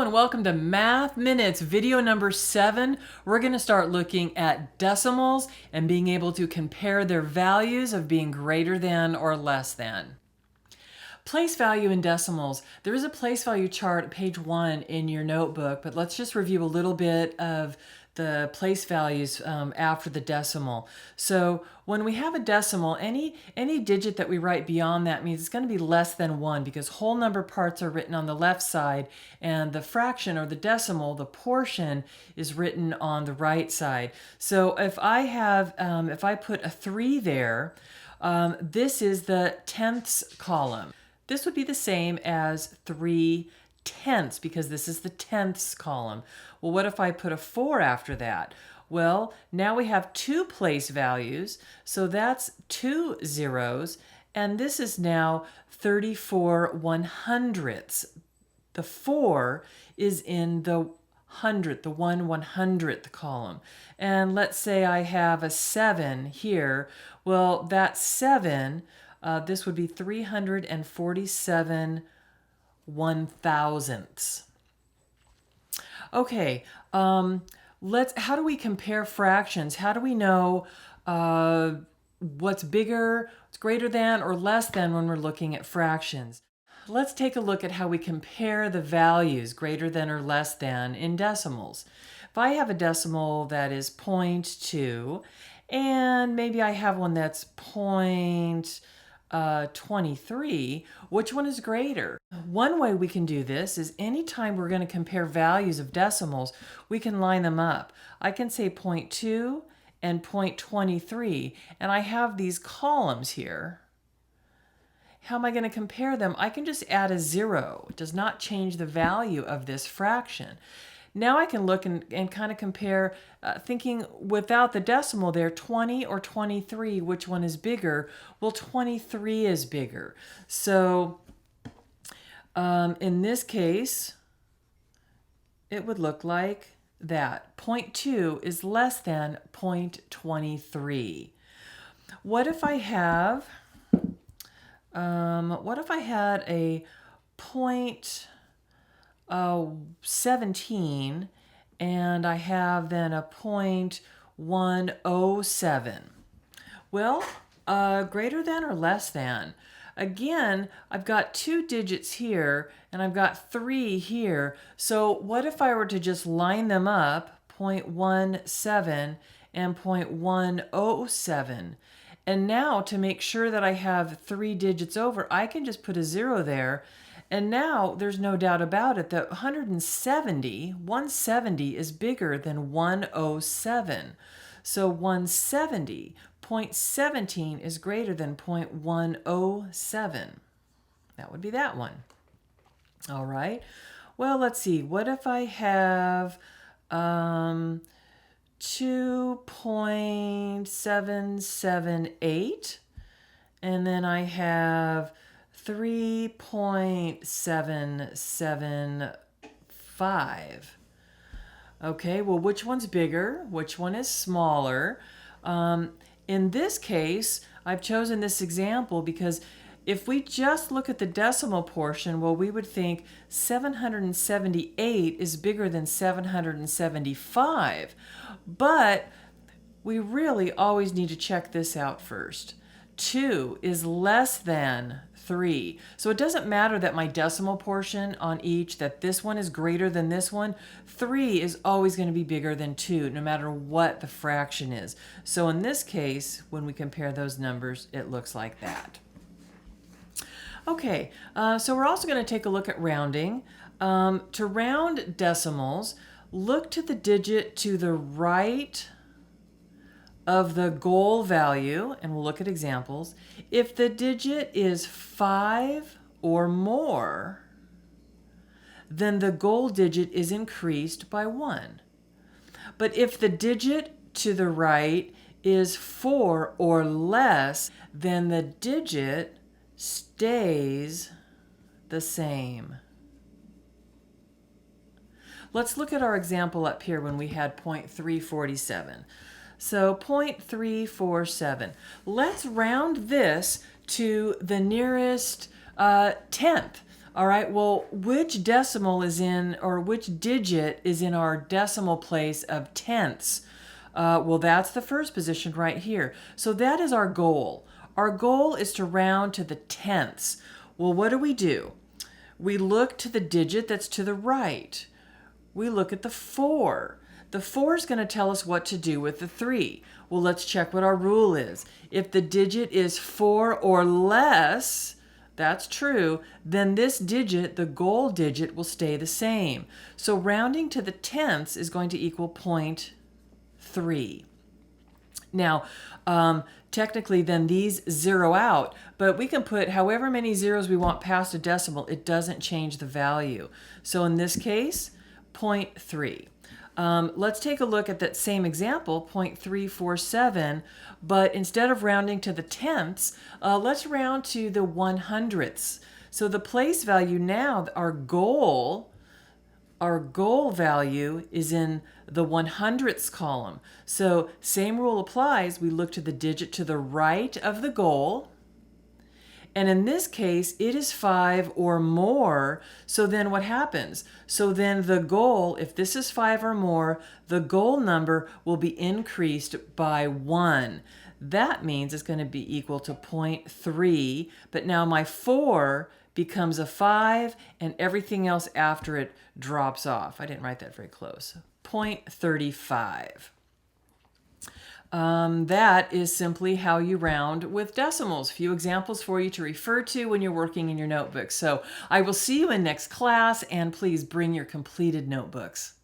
and welcome to Math Minutes, video number 7. We're going to start looking at decimals and being able to compare their values of being greater than or less than. Place value in decimals. There is a place value chart at page 1 in your notebook, but let's just review a little bit of the place values after the decimal. So when we have a decimal, any digit that we write beyond that means it's going to be less than 1 because whole number parts are written on the left side and the fraction or the decimal, the portion, is written on the right side. So if I put a 3 there, this is the tenths column. This would be the same as 3/10 because this is the tenths column. Well, what if I put a 4 after that? Well, now we have two place values, so that's 2 zeros, and this is now 34/100ths. The 4 is in the hundredth, the 1/100th column. And let's say I have a 7 here. Well, that 7, this would be 347/1000ths. Okay, how do we compare fractions? How do we know what's bigger, what's greater than, or less than when we're looking at fractions? Let's take a look at how we compare the values greater than or less than in decimals. If I have a decimal that is 0.2, and maybe I have one that's 0.23, which one is greater? One way we can do this is anytime we're going to compare values of decimals, we can line them up. I can say 0.2 and 0.23, and I have these columns here. How am I going to compare them? I can just add a 0. It does not change the value of this fraction. Now I can look and kind of compare, thinking without the decimal there, 20 or 23, which one is bigger? Well, 23 is bigger. So in this case, it would look like that. 0.2 is less than 0.23. What if I had a 0.17 and I have then a 0.107? Well, greater than or less than? Again, I've got 2 digits here and I've got 3 here. So what if I were to just line them up, 0.17 and 0.107? And now to make sure that I have 3 digits over, I can just put a 0 there. And now there's no doubt about it that 170 is bigger than 107. So 170, 0.17 is greater than 0.107. That would be that one. All right. Well, let's see. What if I have 2.778 and then I have 3.775? Okay, well, which one's bigger? Which one is smaller? In this case, I've chosen this example because if we just look at the decimal portion, well, we would think 778 is bigger than 775. But we really always need to check this out first. 2 is less than 3. So it doesn't matter that my decimal portion on each, that this one is greater than this one. 3 is always going to be bigger than 2, no matter what the fraction is. So in this case, when we compare those numbers, it looks like that. Okay, so we're also going to take a look at rounding. To round decimals, look to the digit to the right of the goal value, and we'll look at examples. If the digit is 5 or more, then the goal digit is increased by 1. But if the digit to the right is 4 or less, then the digit stays the same. Let's look at our example up here when we had 0.347. So 0.347. Let's round this to the nearest tenth. All right, well, which decimal is in, or which digit is in our decimal place of tenths? Well, that's the first position right here. So that is our goal. Our goal is to round to the tenths. Well, what do? We look to the digit that's to the right. We look at the 4. The 4 is going to tell us what to do with the 3. Well, let's check what our rule is. If the digit is 4 or less, that's true, then this digit, the goal digit, will stay the same. So rounding to the tenths is going to equal 0.3. Now, technically then these zero out, but we can put however many zeros we want past a decimal. It doesn't change the value. So in this case, 0.3. Let's take a look at that same example, 0.347, but instead of rounding to the tenths, let's round to the 100ths. So the place value now, our goal value is in the 100ths column. So same rule applies. We look to the digit to the right of the goal. And in this case, it is 5 or more. So then what happens? So then the goal, if this is 5 or more, the goal number will be increased by 1. That means it's going to be equal to 0.3. But now my 4 becomes a 5, and everything else after it drops off. I didn't write that very close. 0.35. That is simply how you round with decimals. Few examples for you to refer to when you're working in your notebooks. So I will see you in next class, and please bring your completed notebooks.